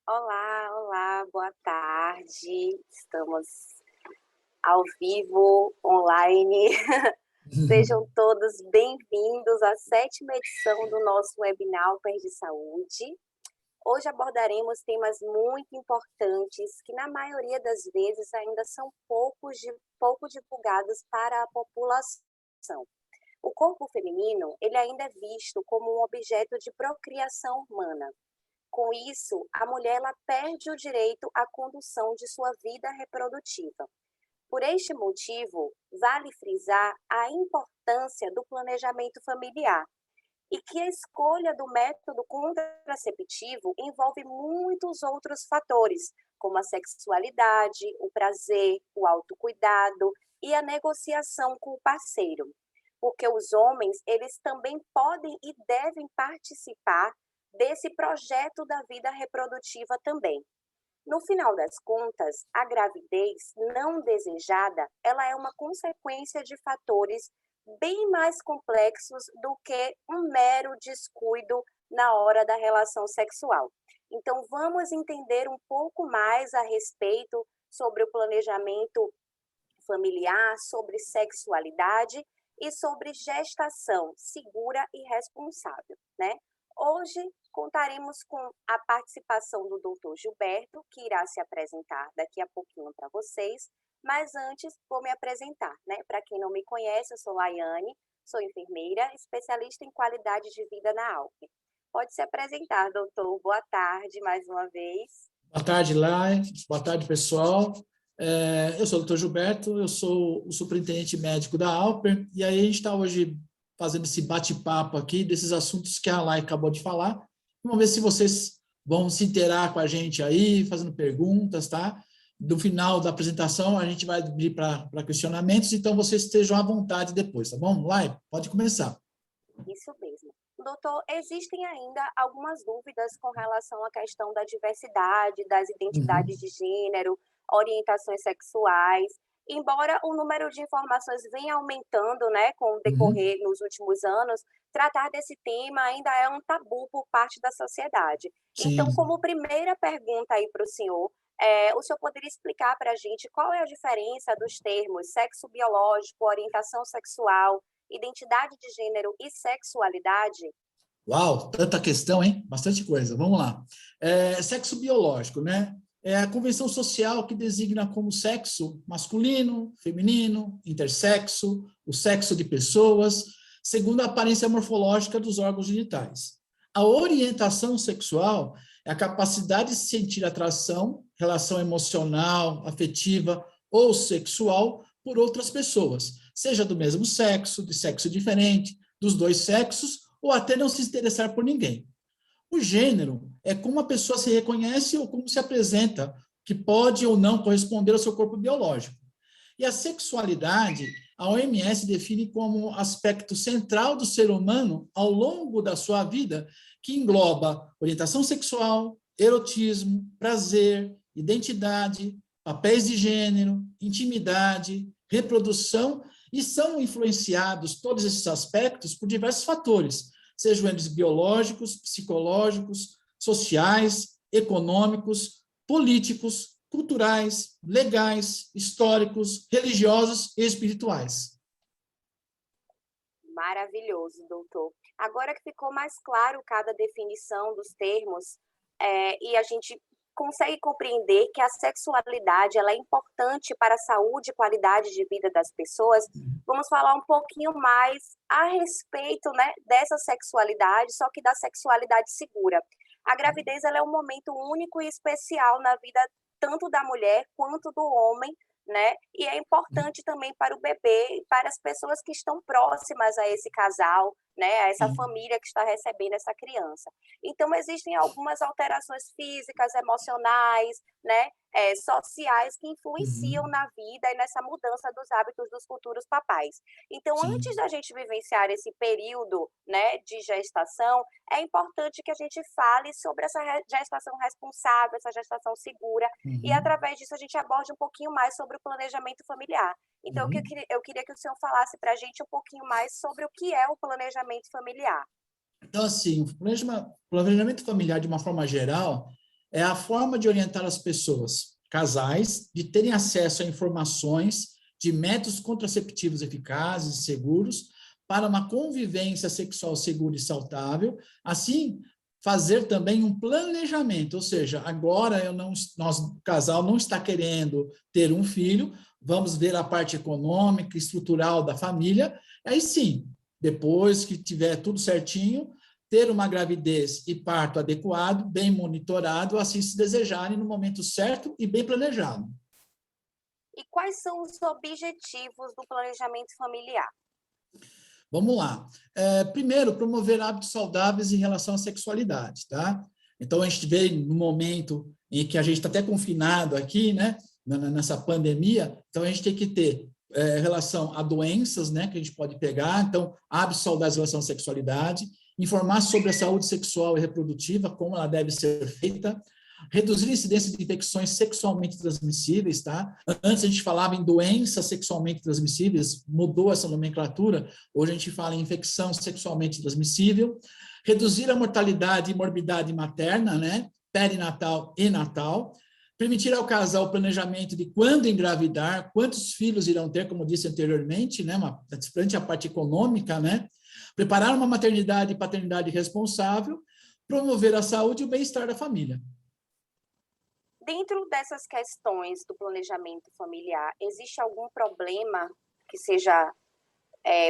Olá, olá, boa tarde. Estamos ao vivo, online. Sejam todos bem-vindos à sétima edição do nosso webinar Upper de Saúde. Hoje abordaremos temas muito importantes que, na maioria das vezes, ainda são pouco divulgados para a população. O corpo feminino, ele ainda é visto como um objeto de procriação humana. Com isso, a mulher ela perde o direito à condução de sua vida reprodutiva. Por este motivo, vale frisar a importância do planejamento familiar e que a escolha do método contraceptivo envolve muitos outros fatores, como a sexualidade, o prazer, o autocuidado e a negociação com o parceiro. Porque os homens, eles também podem e devem participar desse projeto da vida reprodutiva também. No final das contas, a gravidez não desejada, ela é uma consequência de fatores bem mais complexos do que um mero descuido na hora da relação sexual. Então, vamos entender um pouco mais a respeito sobre o planejamento familiar, sobre sexualidade e sobre gestação segura e responsável, né? Hoje contaremos com a participação do Dr. Gilberto, que irá se apresentar daqui a pouquinho para vocês, mas antes vou me apresentar, né? Para quem não me conhece, eu sou Laiane, sou enfermeira, especialista em qualidade de vida na ALP. Pode se apresentar, doutor. Boa tarde mais uma vez. Boa tarde, Lai. Boa tarde, pessoal. Eu sou o Dr. Gilberto, eu sou o superintendente médico da Alper, e aí a gente está hoje fazendo esse bate-papo aqui desses assuntos que a Lai acabou de falar. Vamos ver se vocês vão se interar com a gente aí, fazendo perguntas, tá? No final da apresentação, a gente vai abrir para questionamentos, então vocês estejam à vontade depois, tá bom? Lai, pode começar. Isso mesmo. Doutor, existem ainda algumas dúvidas com relação à questão da diversidade, das identidades de gênero, orientações sexuais. Embora o número de informações venha aumentando, né, com o decorrer nos últimos anos, tratar desse tema ainda é um tabu por parte da sociedade. Então, Sim. como primeira pergunta aí para o senhor poderia explicar para a gente qual é a diferença dos termos sexo biológico, orientação sexual, identidade de gênero e sexualidade? Uau, tanta questão, hein? Bastante coisa. Vamos lá. Sexo biológico, né? É a convenção social que designa como sexo masculino, feminino, intersexo, o sexo de pessoas, segundo a aparência morfológica dos órgãos genitais. A orientação sexual é a capacidade de sentir atração, relação emocional, afetiva ou sexual por outras pessoas, seja do mesmo sexo, de sexo diferente, dos dois sexos, ou até não se interessar por ninguém. O gênero é como a pessoa se reconhece ou como se apresenta, que pode ou não corresponder ao seu corpo biológico. E a sexualidade, a OMS define como aspecto central do ser humano ao longo da sua vida, que engloba orientação sexual, erotismo, prazer, identidade, papéis de gênero, intimidade, reprodução, e são influenciados todos esses aspectos por diversos fatores, sejam eles biológicos, psicológicos, sociais, econômicos, políticos, culturais, legais, históricos, religiosos e espirituais. Maravilhoso, doutor. Agora que ficou mais claro cada definição dos termos, e a gente consegue compreender que a sexualidade ela é importante para a saúde e qualidade de vida das pessoas, vamos falar um pouquinho mais a respeito, né, dessa sexualidade, só que da sexualidade segura. A gravidez ela é um momento único e especial na vida tanto da mulher quanto do homem, né? E é importante também para o bebê e para as pessoas que estão próximas a esse casal, né? A essa família que está recebendo essa criança. Então, existem algumas alterações físicas, emocionais, né? Sociais que influenciam na vida e nessa mudança dos hábitos dos futuros papais. Então, antes Sim. da gente vivenciar esse período, né, de gestação, é importante que a gente fale sobre essa gestação responsável, essa gestação segura, e através disso a gente aborde um pouquinho mais sobre o planejamento familiar. Então, eu queria que o senhor falasse para a gente um pouquinho mais sobre o que é o planejamento familiar. Então, assim, o planejamento familiar, de uma forma geral, é a forma de orientar as pessoas, casais, de terem acesso a informações de métodos contraceptivos eficazes e seguros para uma convivência sexual segura e saudável, assim, fazer também um planejamento, ou seja, agora o casal não está querendo ter um filho, vamos ver a parte econômica, estrutural da família, aí sim, depois que tiver tudo certinho, ter uma gravidez e parto adequado, bem monitorado, assim se desejarem no momento certo e bem planejado. E quais são os objetivos do planejamento familiar? Vamos lá. Primeiro, promover hábitos saudáveis em relação à sexualidade, tá? Então, a gente vê no momento em que a gente está até confinado aqui, né? Nessa pandemia, então a gente tem que ter relação a doenças, né? Que a gente pode pegar, então, hábitos saudáveis em relação à sexualidade, informar sobre a saúde sexual e reprodutiva, como ela deve ser feita, reduzir a incidência de infecções sexualmente transmissíveis, tá? Antes a gente falava em doenças sexualmente transmissíveis, mudou essa nomenclatura, hoje a gente fala em infecção sexualmente transmissível, reduzir a mortalidade e morbidade materna, né? Perinatal e natal, permitir ao casal o planejamento de quando engravidar, quantos filhos irão ter, como disse anteriormente, né? Frente à parte econômica, né? Preparar uma maternidade e paternidade responsável, promover a saúde e o bem-estar da família. Dentro dessas questões do planejamento familiar, existe algum problema que seja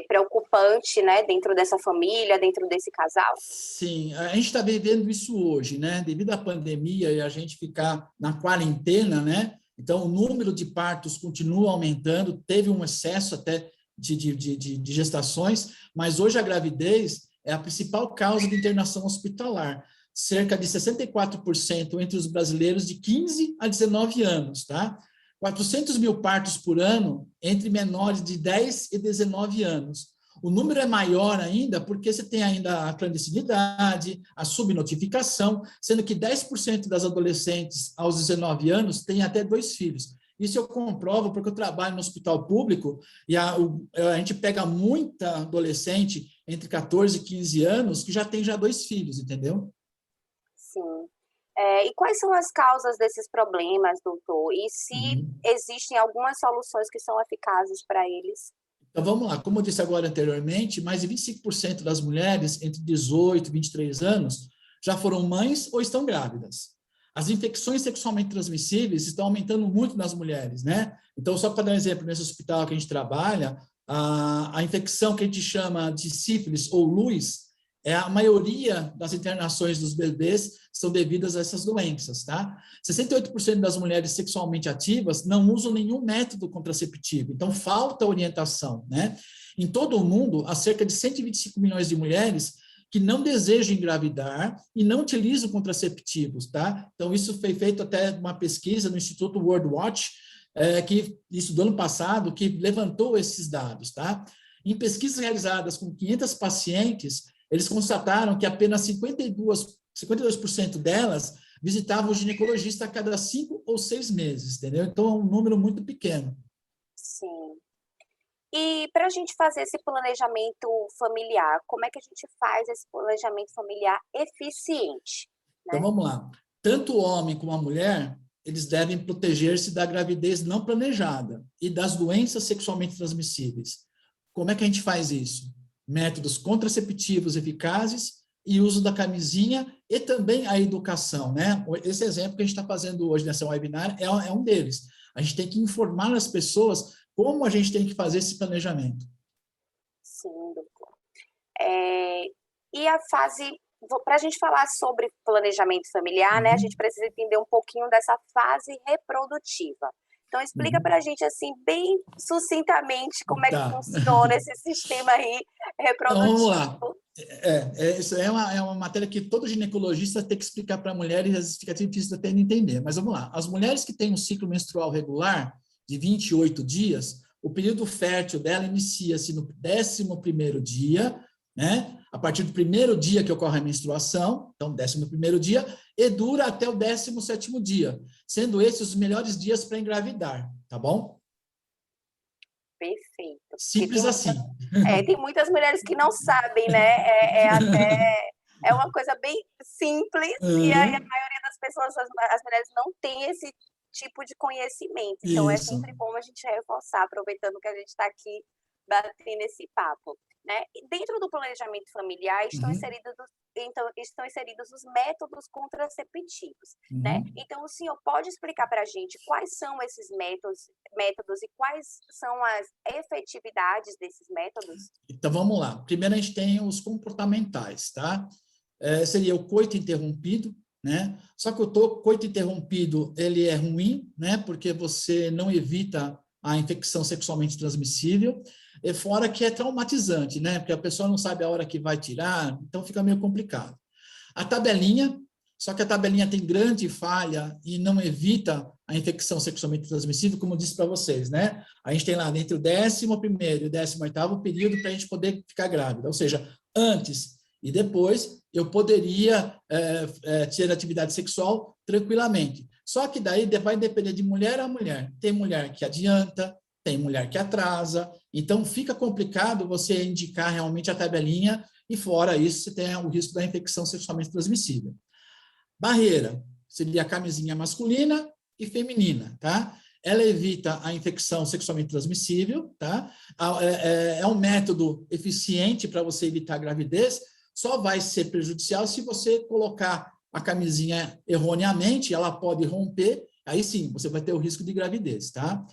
preocupante, né, dentro dessa família, dentro desse casal? Sim, a gente está vivendo isso hoje, né? Devido à pandemia e a gente ficar na quarentena, né? Então, o número de partos continua aumentando, teve um excesso até de gestações, mas hoje a gravidez é a principal causa de internação hospitalar. Cerca de 64% entre os brasileiros de 15 a 19 anos, tá? 400 mil partos por ano entre menores de 10 e 19 anos. O número é maior ainda porque você tem ainda a clandestinidade, a subnotificação, sendo que 10% das adolescentes aos 19 anos têm até 2 filhos. Isso eu comprovo porque eu trabalho no hospital público e a gente pega muita adolescente entre 14 e 15 anos que já tem 2 filhos, entendeu? Sim. E quais são as causas desses problemas, doutor? E se existem algumas soluções que são eficazes para eles? Então, vamos lá. Como eu disse agora anteriormente, mais de 25% das mulheres entre 18 e 23 anos já foram mães ou estão grávidas. As infecções sexualmente transmissíveis estão aumentando muito nas mulheres, né? Então, só para dar um exemplo, nesse hospital que a gente trabalha, a infecção que a gente chama de sífilis ou luz, a maioria das internações dos bebês são devidas a essas doenças, tá? 68% das mulheres sexualmente ativas não usam nenhum método contraceptivo, então falta orientação, né? Em todo o mundo, há cerca de 125 milhões de mulheres que não desejam engravidar e não utilizam contraceptivos, tá? Então, isso foi feito até uma pesquisa no Instituto World Watch, isso do ano passado, que levantou esses dados, tá? Em pesquisas realizadas com 500 pacientes, eles constataram que apenas 52% delas visitavam o ginecologista a cada 5 ou 6 meses, entendeu? Então, é um número muito pequeno. Sim. E para a gente fazer esse planejamento familiar, como é que a gente faz esse planejamento familiar eficiente? Então, Né? vamos lá. Tanto o homem como a mulher, eles devem proteger-se da gravidez não planejada e das doenças sexualmente transmissíveis. Como é que a gente faz isso? Métodos contraceptivos eficazes e uso da camisinha e também a educação, né? Esse exemplo que a gente está fazendo hoje nessa webinar é um deles. A gente tem que informar as pessoas como a gente tem que fazer esse planejamento. Sim, doutor. E a fase, para a gente falar sobre planejamento familiar, né, a gente precisa entender um pouquinho dessa fase reprodutiva. Então, explica para a gente, assim, bem sucintamente, como é que funciona esse sistema aí reprodutivo. Então, vamos lá. Isso é uma matéria que todo ginecologista tem que explicar para a mulher e às vezes fica difícil até de entender. Mas vamos lá. As mulheres que têm um ciclo menstrual regular de 28 dias, o período fértil dela inicia-se no 11º dia, né? A partir do primeiro dia que ocorre a menstruação, então 11º dia, e dura até o 17º dia, sendo esses os melhores dias para engravidar, tá bom? Perfeito. Simples assim. Tem muitas mulheres que não sabem, né? É uma coisa bem simples, e aí a maioria das as mulheres não têm esse tipo de conhecimento. Então, é Isso. sempre bom a gente reforçar, aproveitando que a gente está aqui batendo esse papo, né? E dentro do planejamento familiar Uhum, estão inseridos os métodos contraceptivos, né? uhum. Então, o senhor pode explicar para a gente quais são esses métodos e quais são as efetividades desses métodos? Então, vamos lá. Primeiro, a gente tem os comportamentais, tá? Seria o coito interrompido, né? Só que o coito interrompido, ele é ruim, né? Porque você não evita a infecção sexualmente transmissível, e fora que é traumatizante, né? Porque a pessoa não sabe a hora que vai tirar, então fica meio complicado. A tabelinha, só que a tabelinha tem grande falha e não evita a infecção sexualmente transmissível, como eu disse para vocês, né? A gente tem lá entre o 11º e o 18º período para a gente poder ficar grávida, ou seja, antes e depois eu poderia ter atividade sexual tranquilamente. Só que daí vai depender de mulher a mulher. Tem mulher que adianta, tem mulher que atrasa, então fica complicado você indicar realmente a tabelinha e fora isso você tem o risco da infecção sexualmente transmissível. Barreira seria a camisinha masculina e feminina, tá? Ela evita a infecção sexualmente transmissível, tá? É um método eficiente para você evitar a gravidez, só vai ser prejudicial se você colocar a camisinha erroneamente, ela pode romper, aí sim, você vai ter o risco de gravidez, tá?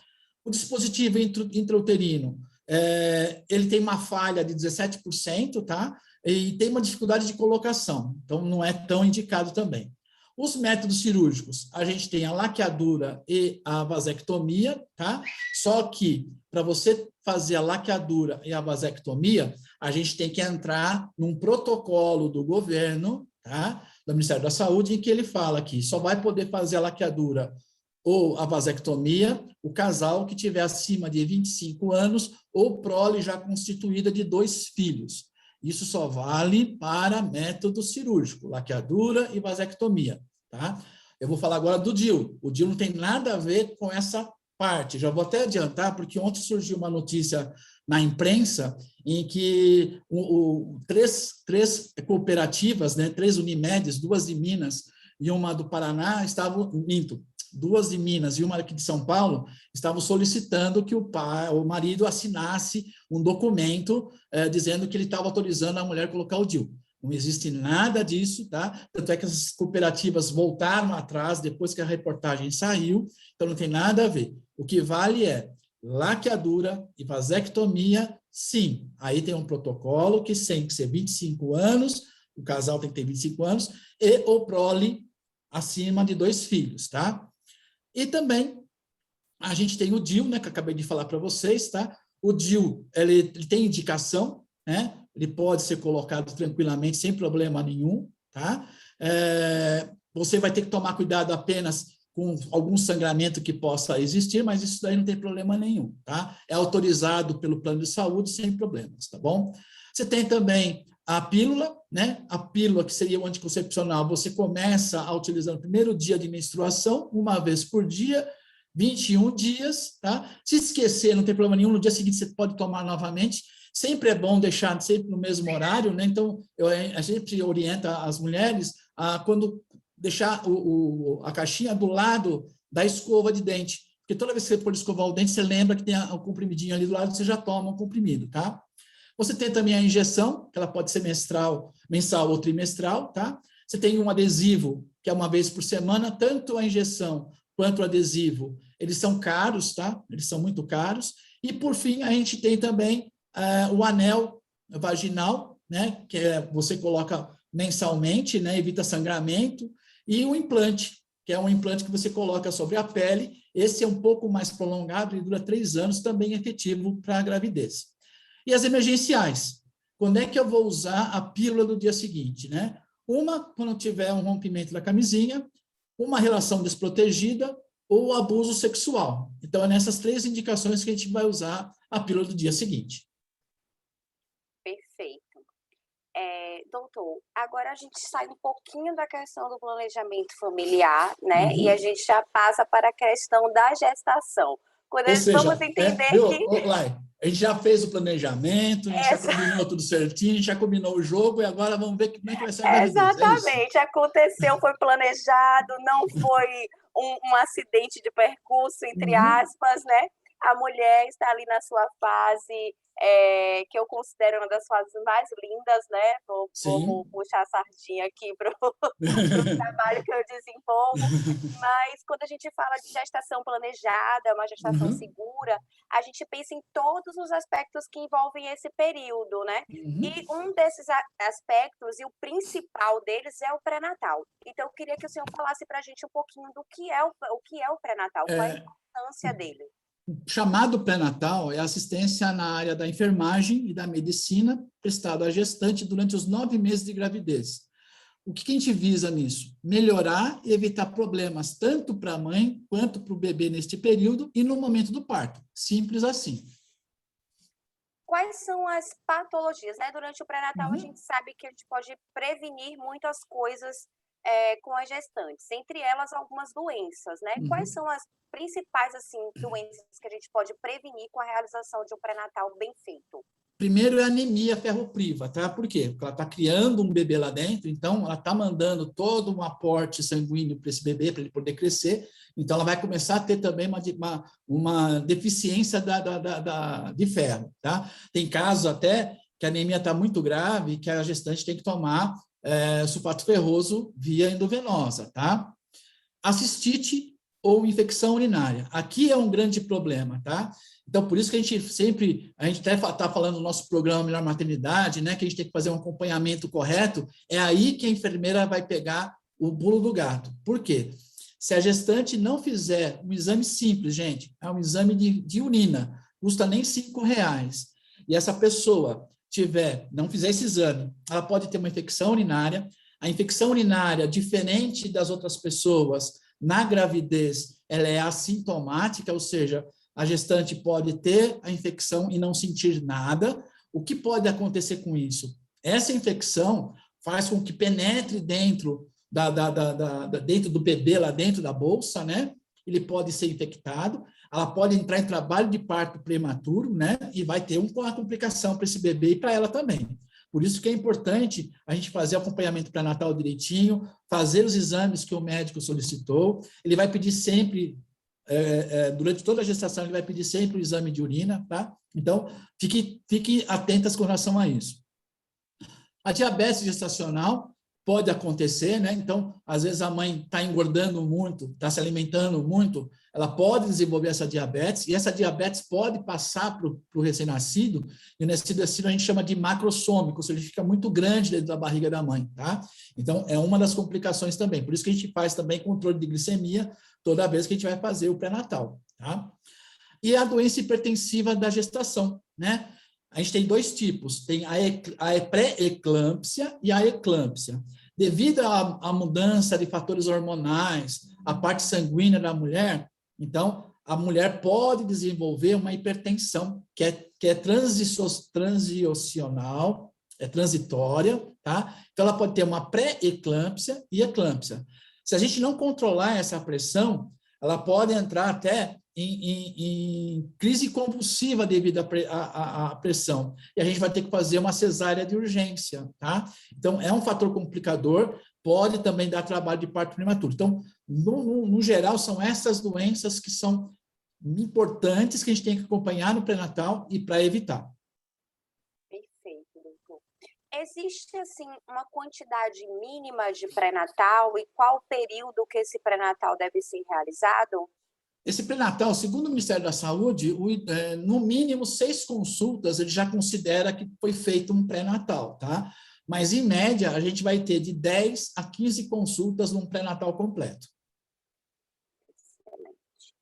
O dispositivo intrauterino, ele tem uma falha de 17%, tá? E tem uma dificuldade de colocação, então não é tão indicado também. Os métodos cirúrgicos, a gente tem a laqueadura e a vasectomia, tá? Só que para você fazer a laqueadura e a vasectomia, a gente tem que entrar num protocolo do governo, tá? Do Ministério da Saúde, em que ele fala que só vai poder fazer a laqueadura ou a vasectomia o casal que tiver acima de 25 anos ou prole já constituída de 2 filhos. Isso só vale para método cirúrgico, laqueadura e vasectomia, tá? Eu vou falar agora do DIU. O DIU não tem nada a ver com essa parte. Já vou até adiantar, porque ontem surgiu uma notícia na imprensa em que três cooperativas, né, 3 Unimedes, 2 de Minas e uma do Paraná, estavam, minto, 2 de Minas e uma aqui de São Paulo, estavam solicitando que o marido assinasse um documento dizendo que ele estava autorizando a mulher a colocar o DIU. Não existe nada disso, tá? Tanto é que as cooperativas voltaram atrás depois que a reportagem saiu, então não tem nada a ver. O que vale é laqueadura e vasectomia, sim. Aí tem um protocolo que tem que ser 25 anos, o casal tem que ter 25 anos, e o prole acima de 2 filhos, tá? E também a gente tem o DIU, né, que eu acabei de falar para vocês, tá? O DIU, ele tem indicação, né? Ele pode ser colocado tranquilamente, sem problema nenhum, tá? Você vai ter que tomar cuidado apenas com algum sangramento que possa existir, mas isso daí não tem problema nenhum, tá? É autorizado pelo plano de saúde sem problemas, tá bom? Você tem também a pílula, né? A pílula, que seria o anticoncepcional, você começa a utilizar no primeiro dia de menstruação, uma vez por dia, 21 dias, tá? Se esquecer, não tem problema nenhum, no dia seguinte você pode tomar novamente. Sempre é bom deixar sempre no mesmo horário, né? Então, a gente orienta as mulheres a quando deixar a caixinha do lado da escova de dente, porque toda vez que você for escovar o dente, você lembra que tem o comprimidinho ali do lado, você já toma um comprimido, tá? Você tem também a injeção, que ela pode ser mensal ou trimestral, tá? Você tem um adesivo, que é uma vez por semana, tanto a injeção quanto o adesivo, eles são caros, tá? Eles são muito caros. E, por fim, a gente tem também o anel vaginal, né? Que você coloca mensalmente, né? Evita sangramento. E o implante, que é um implante que você coloca sobre a pele. Esse é um pouco mais prolongado, ele dura 3 anos, também efetivo para a gravidez. E as emergenciais. Quando é que eu vou usar a pílula do dia seguinte, né? Uma, quando tiver um rompimento da camisinha, uma relação desprotegida ou abuso sexual. Então, é nessas 3 indicações que a gente vai usar a pílula do dia seguinte. Perfeito. Doutor, agora a gente sai um pouquinho da questão do planejamento familiar, né? E a gente já passa para a questão da gestação. Ou Vamos seja, entender viu, que... Lai, A gente já fez o planejamento, a gente já combinou tudo certinho, a gente já combinou o jogo e agora vamos ver como é que vai ser a gravidez. Exatamente, aconteceu, foi planejado, não foi um acidente de percurso, entre aspas, né? A mulher está ali na sua fase, que eu considero uma das fases mais lindas, né? Vou puxar a sardinha aqui para o trabalho que eu desenvolvo. Mas quando a gente fala de gestação planejada, uma gestação segura, a gente pensa em todos os aspectos que envolvem esse período, né? E um desses aspectos, e o principal deles, é o pré-natal. Então, eu queria que o senhor falasse para a gente um pouquinho do que é o pré-natal, qual é a importância dele. Chamado pré-natal é assistência na área da enfermagem e da medicina prestada à gestante durante os 9 meses de gravidez. O que a gente visa nisso? Melhorar e evitar problemas tanto para a mãe quanto para o bebê neste período e no momento do parto. Simples assim. Quais são as patologias, né? Durante o pré-natal, a gente sabe que a gente pode prevenir muitas coisas com as gestantes, entre elas algumas doenças, né? Quais são as principais assim, doenças que a gente pode prevenir com a realização de um pré-natal bem feito? Primeiro é a anemia ferropriva, tá? Por quê? Porque ela está criando um bebê lá dentro, então ela está mandando todo um aporte sanguíneo para esse bebê, para ele poder crescer, então ela vai começar a ter também uma deficiência de ferro, tá? Tem casos até que a anemia está muito grave, que a gestante tem que tomar sulfato ferroso via endovenosa, tá? A cistite ou infecção urinária. Aqui é um grande problema, tá? Então, por isso que a gente até está falando no nosso programa Melhor Maternidade, né, que a gente tem que fazer um acompanhamento correto, é aí que a enfermeira vai pegar o pulo do gato. Por quê? Se a gestante não fizer um exame simples, gente, é um exame de urina, custa nem R$5, e essa pessoa não fizer esse exame, ela pode ter uma infecção urinária. A infecção urinária, diferente das outras pessoas, na gravidez, ela é assintomática, ou seja, a gestante pode ter a infecção e não sentir nada. O que pode acontecer com isso? Essa infecção faz com que penetre dentro dentro do bebê, lá dentro da bolsa, né? Ele pode ser infectado, ela pode entrar em trabalho de parto prematuro, né? E vai ter uma complicação para esse bebê e para ela também. Por isso que é importante a gente fazer o acompanhamento pré-natal direitinho, fazer os exames que o médico solicitou. Ele vai pedir sempre, durante toda a gestação, ele vai pedir sempre o exame de urina, tá? Então, fique atentas com relação a isso. A diabetes gestacional pode acontecer, né? Então, às vezes a mãe está engordando muito, está se alimentando muito, ela pode desenvolver essa diabetes, e essa diabetes pode passar para o recém-nascido, e nesse recém-nascido a gente chama de macrossômico, ou seja, ele fica muito grande dentro da barriga da mãe, tá? Então, é uma das complicações também, por isso que a gente faz também controle de glicemia toda vez que a gente vai fazer o pré-natal, tá? E a doença hipertensiva da gestação, né? A gente tem 2 tipos, tem a pré-eclâmpsia e a eclâmpsia. Devido à mudança de fatores hormonais, a parte sanguínea da mulher, então, a mulher pode desenvolver uma hipertensão, que é transicional, é transitória, tá? Então, ela pode ter uma pré-eclâmpsia e eclâmpsia. Se a gente não controlar essa pressão, ela pode entrar até em crise convulsiva devido à pressão. E a gente vai ter que fazer uma cesárea de urgência, tá? Então, é um fator complicador, pode também dar trabalho de parto prematuro. Então, no geral, são essas doenças que são importantes que a gente tem que acompanhar no pré-natal e para evitar. Perfeito, doutor. Existe, assim, uma quantidade mínima de pré-natal e qual período que esse pré-natal deve ser realizado? Esse pré-natal, segundo o Ministério da Saúde, no mínimo 6 consultas ele já considera que foi feito um pré-natal, tá? Mas, em média, a gente vai ter de 10 a 15 consultas num pré-natal completo. Excelente.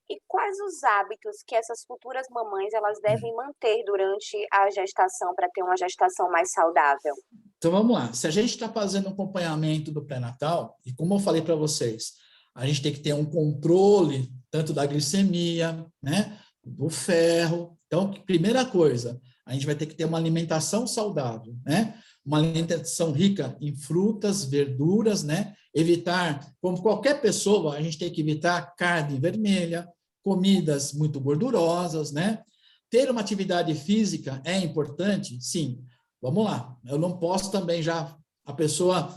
E quais os hábitos que essas futuras mamães elas devem manter durante a gestação para ter uma gestação mais saudável? Então, vamos lá. Se a gente está fazendo um acompanhamento do pré-natal, e como eu falei para vocês, a gente tem que ter um controle tanto da glicemia, né, do ferro. Então, primeira coisa, a gente vai ter que ter uma alimentação saudável, né? Uma alimentação rica em frutas, verduras, né? Evitar, como qualquer pessoa, a gente tem que evitar carne vermelha, comidas muito gordurosas, né? ter uma atividade física é importante? Sim. Vamos lá. Eu não posso também já... A pessoa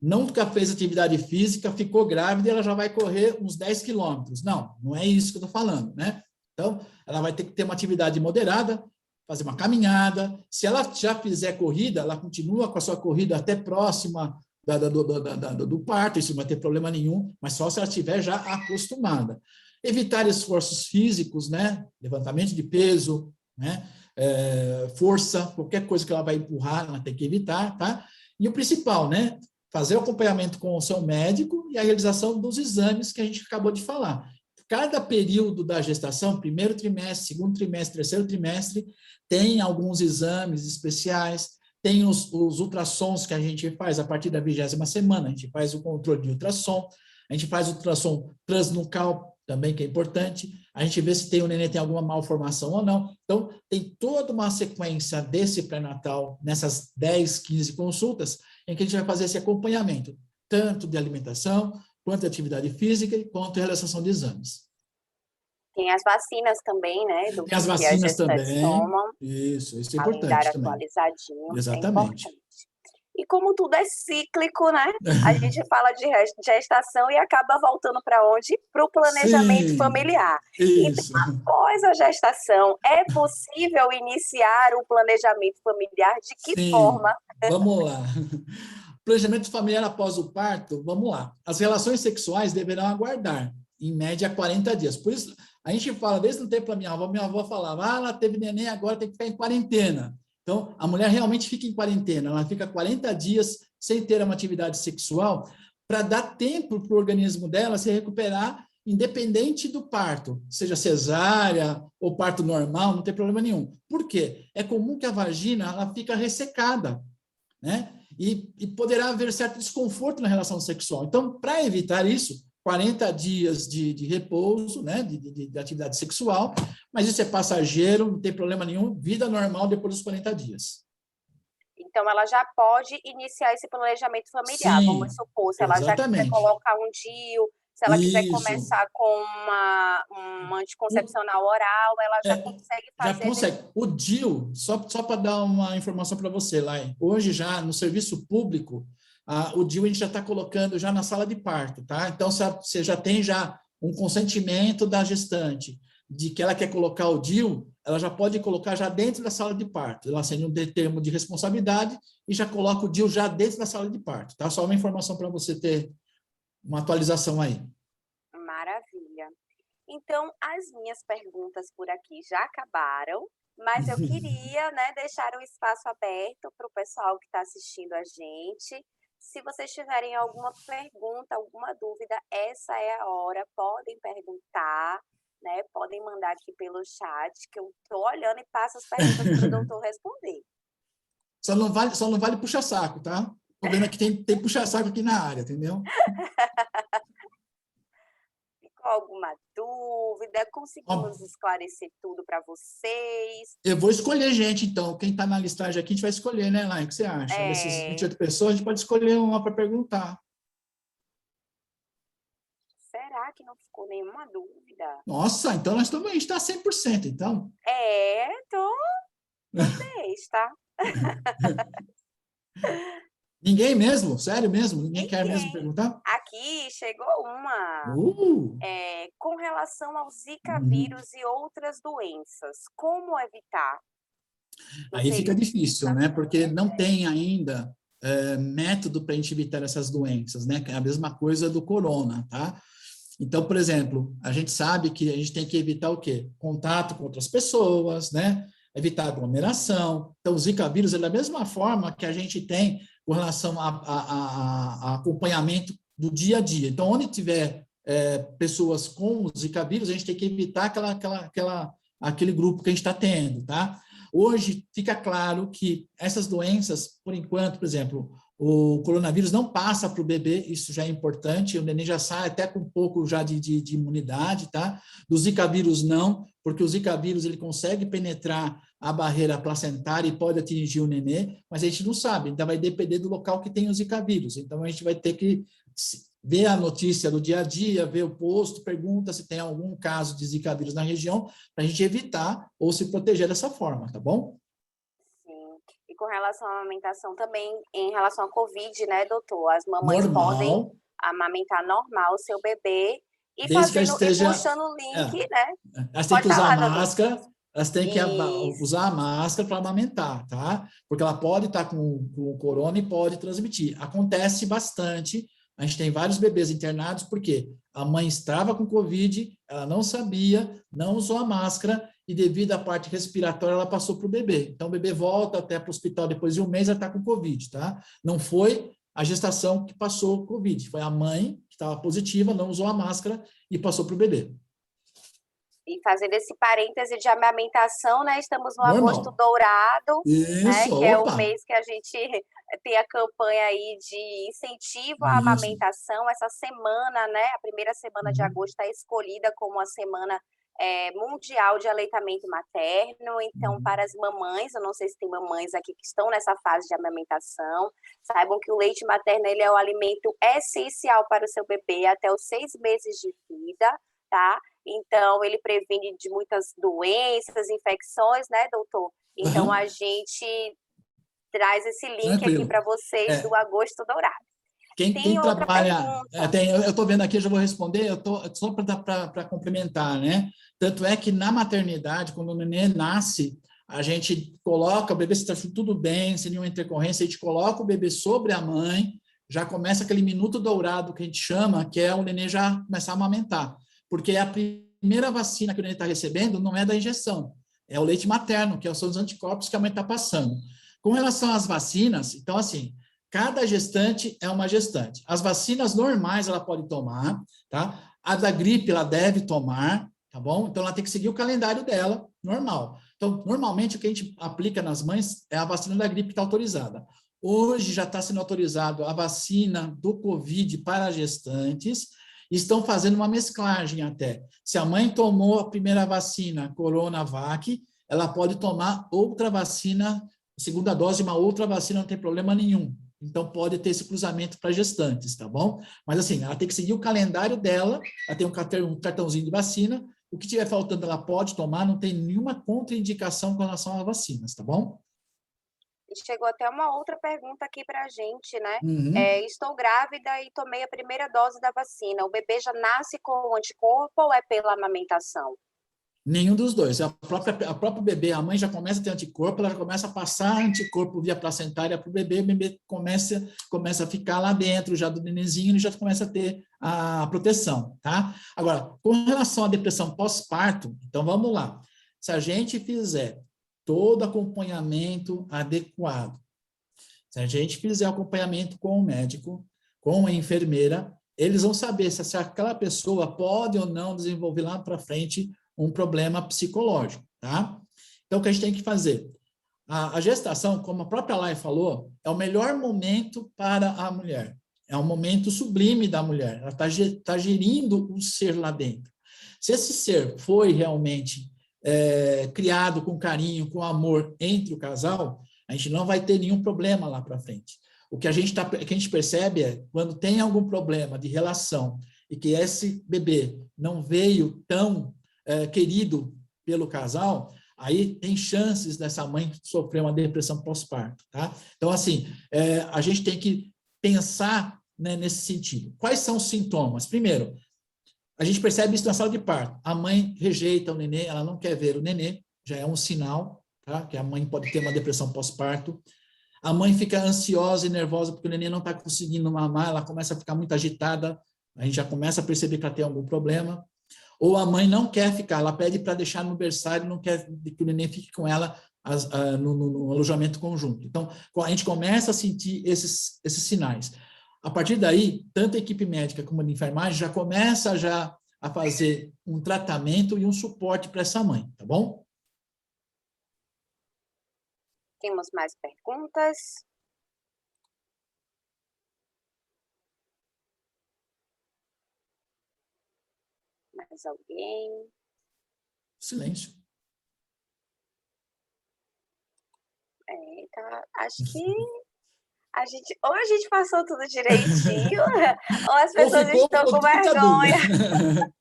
nunca fez atividade física, ficou grávida e ela já vai correr uns 10 quilômetros. Não, não é isso que eu estou falando, né? Então, ela vai ter que ter uma atividade moderada, fazer uma caminhada. Se ela já fizer corrida, ela continua com a sua corrida até próxima do parto, isso não vai ter problema nenhum, mas só se ela estiver já acostumada. Evitar esforços físicos, né? Levantamento de peso, né? Força, qualquer coisa que ela vai empurrar, ela tem que evitar, tá? E o principal, né? Fazer o acompanhamento com o seu médico e a realização dos exames que a gente acabou de falar. Cada período da gestação, primeiro trimestre, segundo trimestre, terceiro trimestre, tem alguns exames especiais, tem os ultrassons que a gente faz a partir da 20ª semana, a gente faz o controle de ultrassom, a gente faz o ultrassom transnucal também, que é importante, a gente vê se o neném tem alguma malformação ou não. Então, tem toda uma sequência desse pré-natal, nessas 10, 15 consultas, em que a gente vai fazer esse acompanhamento, tanto de alimentação, quanto de atividade física, quanto de realização de exames. Tem as vacinas também, né? Tem as Que as vacinas gestantes também. tomam. Isso é Calendário importante também. atualizadinho, Exatamente. é importante. E como tudo é cíclico, né? A gente fala de gestação e acaba voltando para onde? Para o planejamento Sim, familiar. isso. Então, após a gestação, é possível iniciar o planejamento familiar? De que Sim, forma? vamos lá. Planejamento familiar após o parto, vamos lá. As relações sexuais deverão aguardar, em média, 40 dias. Por isso, a gente fala, desde o tempo da minha avó falava, ela teve neném, agora tem que ficar em quarentena. Então, a mulher realmente fica em quarentena, ela fica 40 dias sem ter uma atividade sexual, para dar tempo para o organismo dela se recuperar, independente do parto, seja cesárea ou parto normal, não tem problema nenhum. Por quê? É comum que a vagina ela fica ressecada, né? E poderá haver certo desconforto na relação sexual. Então, para evitar isso, 40 dias de repouso, né, de atividade sexual, mas isso é passageiro, não tem problema nenhum, vida normal depois dos 40 dias. Então, ela já pode iniciar esse planejamento familiar. Vamos Sim, supor, se ela já quiser exatamente. colocar um DIU, se ela quiser Isso. começar com uma anticoncepcional oral, ela já É, consegue já fazer consegue. O DIU, só para dar uma informação para você, Lai, hoje já no serviço público, o DIU a gente já está colocando já na sala de parto, tá? Então, você já tem já um consentimento da gestante de que ela quer colocar o DIU, ela já pode colocar já dentro da sala de parto. Ela assina um termo de responsabilidade e já coloca o DIU já dentro da sala de parto, tá? Só uma informação para você ter uma atualização aí. Maravilha. Então, as minhas perguntas por aqui já acabaram, mas eu queria, né, deixar o espaço aberto para o pessoal que está assistindo a gente. Se vocês tiverem alguma pergunta, alguma dúvida, essa é a hora. Podem perguntar, né? Podem mandar aqui pelo chat, que eu estou olhando e passo as perguntas para o doutor responder. Só não vale puxa-saco, tá? Tô vendo que tem puxa-saco aqui na área, entendeu? Ficou alguma dúvida? Conseguimos esclarecer tudo para vocês? Eu vou escolher gente, então. Quem está na listagem aqui, a gente vai escolher, né, Lai? O que você acha? Dessas 28 pessoas, a gente pode escolher uma para perguntar. Será que não ficou nenhuma dúvida? Nossa, então a gente está 100%, então. Tô no 10, tá? Ninguém mesmo? Sério mesmo? Ninguém quer mesmo perguntar? Aqui chegou uma. Uh! Com relação ao Zika Uhum. vírus e outras doenças, como evitar? Aí fica difícil, né? Porque não tem ainda método para a gente evitar essas doenças, né? Que é a mesma coisa do corona, tá? Então, por exemplo, a gente sabe que a gente tem que evitar o quê? Contato com outras pessoas, né? Evitar aglomeração. Então, o Zika vírus é da mesma forma que a gente tem com relação a acompanhamento do dia a dia. Então, onde tiver pessoas com o Zika vírus, a gente tem que evitar aquele grupo que a gente está tendo, tá? Hoje, fica claro que essas doenças, por enquanto, por exemplo, o coronavírus não passa para o bebê, isso já é importante, o neném já sai até com um pouco já de imunidade, tá? Do Zika vírus não, porque o Zika vírus ele consegue penetrar a barreira placentária e pode atingir o nenê, mas a gente não sabe, então vai depender do local que tem o Zika vírus, então a gente vai ter que vê a notícia do dia a dia, vê o posto, pergunta se tem algum caso de Zika vírus na região, para a gente evitar ou se proteger dessa forma, tá bom? Sim. E com relação à amamentação também, em relação à Covid, né, doutor? As mamães podem Normal, amamentar normal o seu bebê e desde que ela fazendo e esteja... puxando o link, É, né? elas têm Pode que usar falar, doutor. máscara, elas têm que Isso. usar a máscara para amamentar, tá? Porque ela pode estar com corona e pode transmitir. Acontece bastante. A gente tem vários bebês internados, porque a mãe estava com Covid, ela não sabia, não usou a máscara, e devido à parte respiratória, ela passou para o bebê. Então, o bebê volta até para o hospital depois de um mês, ela está com Covid, tá? Não foi a gestação que passou Covid, foi a mãe que estava positiva, não usou a máscara e passou para o bebê. E fazendo esse parêntese de amamentação, né? Estamos no agosto Normal. dourado, né? Isso, Que é o opa. mês que a gente tem a campanha aí de incentivo à Isso. amamentação. Essa semana, né? A primeira semana de Uhum. agosto está escolhida como a semana mundial de aleitamento materno. Então, para Uhum. as mamães, eu não sei se tem mamães aqui que estão nessa fase de amamentação, saibam que o leite materno ele é o alimento essencial para o seu bebê até os 6 meses de vida, tá? Então, ele previne de muitas doenças, infecções, né, doutor? Então, a Uhum. gente traz esse link aqui Tranquilo. para vocês do É, Agosto Dourado. quem Tem outra trabalha, pergunta. eu estou vendo aqui, eu já vou responder, eu tô, só para complementar, né? Tanto é que na maternidade, quando o neném nasce, a gente coloca o bebê, se está tudo bem, sem nenhuma intercorrência, a gente coloca o bebê sobre a mãe, já começa aquele minuto dourado que a gente chama, que é o neném já começar a amamentar. Porque a primeira vacina que o neném está recebendo não é da injeção, é o leite materno, que são os anticorpos que a mãe está passando. Com relação às vacinas, então, assim, cada gestante é uma gestante. As vacinas normais ela pode tomar, tá? A da gripe ela deve tomar, tá bom? Então ela tem que seguir o calendário dela, normal. Então, normalmente o que a gente aplica nas mães é a vacina da gripe que está autorizada. Hoje já está sendo autorizado a vacina do Covid para gestantes, estão fazendo uma mesclagem até. Se a mãe tomou a primeira vacina, Coronavac, ela pode tomar outra vacina, segunda dose, uma outra vacina, não tem problema nenhum. Então, pode ter esse cruzamento para gestantes, tá bom? Mas, assim, ela tem que seguir o calendário dela, ela tem um cartãozinho de vacina, o que tiver faltando ela pode tomar, não tem nenhuma contraindicação com relação às vacinas, tá bom? Chegou até uma outra pergunta aqui para a gente, né? Uhum. Estou grávida e tomei a primeira dose da vacina. O bebê já nasce com anticorpo ou é pela amamentação? Nenhum dos dois. A própria bebê, a mãe já começa a ter anticorpo, ela já começa a passar anticorpo via placentária para o bebê começa a ficar lá dentro já do nenenzinho, ele já começa a ter a proteção, tá? Agora, com relação à depressão pós-parto, então vamos lá. Se a gente fizer todo acompanhamento adequado, se a gente fizer acompanhamento com o médico, com a enfermeira, eles vão saber se aquela pessoa pode ou não desenvolver lá para frente um problema psicológico, tá? Então, o que a gente tem que fazer? A gestação, como a própria Lai falou, é o melhor momento para a mulher. É um momento sublime da mulher. Ela está gerindo o ser lá dentro. Se esse ser foi realmente criado com carinho, com amor entre o casal, a gente não vai ter nenhum problema lá para frente. O que que a gente percebe é quando tem algum problema de relação e que esse bebê não veio tão querido pelo casal, aí tem chances dessa mãe sofrer uma depressão pós-parto, tá? Então, assim, a gente tem que pensar, né, nesse sentido. Quais são os sintomas? Primeiro, a gente percebe isso na sala de parto. A mãe rejeita o nenê, ela não quer ver o nenê, já é um sinal, tá? Que a mãe pode ter uma depressão pós-parto. A mãe fica ansiosa e nervosa porque o nenê não está conseguindo mamar, ela começa a ficar muito agitada, a gente já começa a perceber que ela tem algum problema. Ou a mãe não quer ficar, ela pede para deixar no berçário, não quer que o neném fique com ela no alojamento conjunto. Então, a gente começa a sentir esses sinais. A partir daí, tanto a equipe médica como a de enfermagem já começa já a fazer um tratamento e um suporte para essa mãe, tá bom? Temos mais perguntas? Mais alguém? Silêncio. Tá, acho que ou a gente passou tudo direitinho, ou as Ou pessoas ficou estão com com muita dúvida. vergonha.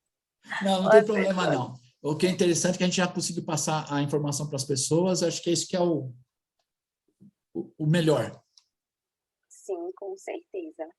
Não, não Ou tem as problema, pessoas... não. O que é interessante é que a gente já conseguiu passar a informação para as pessoas, acho que é isso que é o melhor. Sim, com certeza.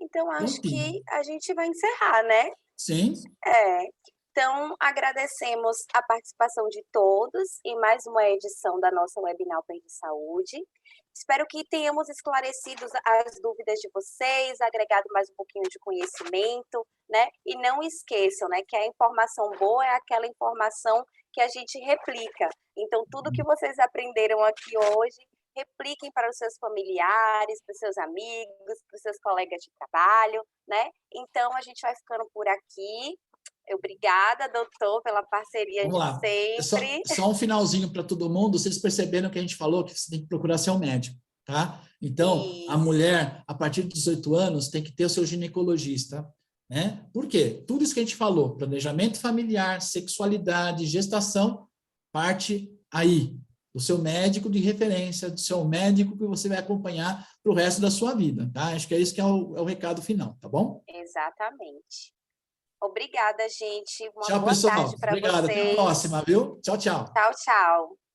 Então, acho que Prontinho. a gente vai encerrar, né? Sim, É. Então, agradecemos a participação de todos em mais uma edição da nossa webinar de Saúde. Espero que tenhamos esclarecido as dúvidas de vocês, agregado mais um pouquinho de conhecimento, né? E não esqueçam, né, que a informação boa é aquela informação que a gente replica. Então, tudo que vocês aprenderam aqui hoje, repliquem para os seus familiares, para os seus amigos, para os seus colegas de trabalho, né? Então, a gente vai ficando por aqui. Obrigada, doutor, pela parceria vamos de lá. É sempre. só um finalzinho para todo mundo. Vocês perceberam que a gente falou que você tem que procurar seu médico, tá? Então, a Isso, mulher, a partir de 18 anos, tem que ter o seu ginecologista, né? Por quê? Tudo isso que a gente falou, planejamento familiar, sexualidade, gestação, parte aí, do seu médico de referência, do seu médico que você vai acompanhar para o resto da sua vida, tá? Acho que é isso que é o recado final, tá bom? exatamente. Obrigada, gente. Uma Tchau, boa tarde pessoal. para Obrigado. Até a vocês. próxima, viu? Tchau, tchau. Tchau, tchau.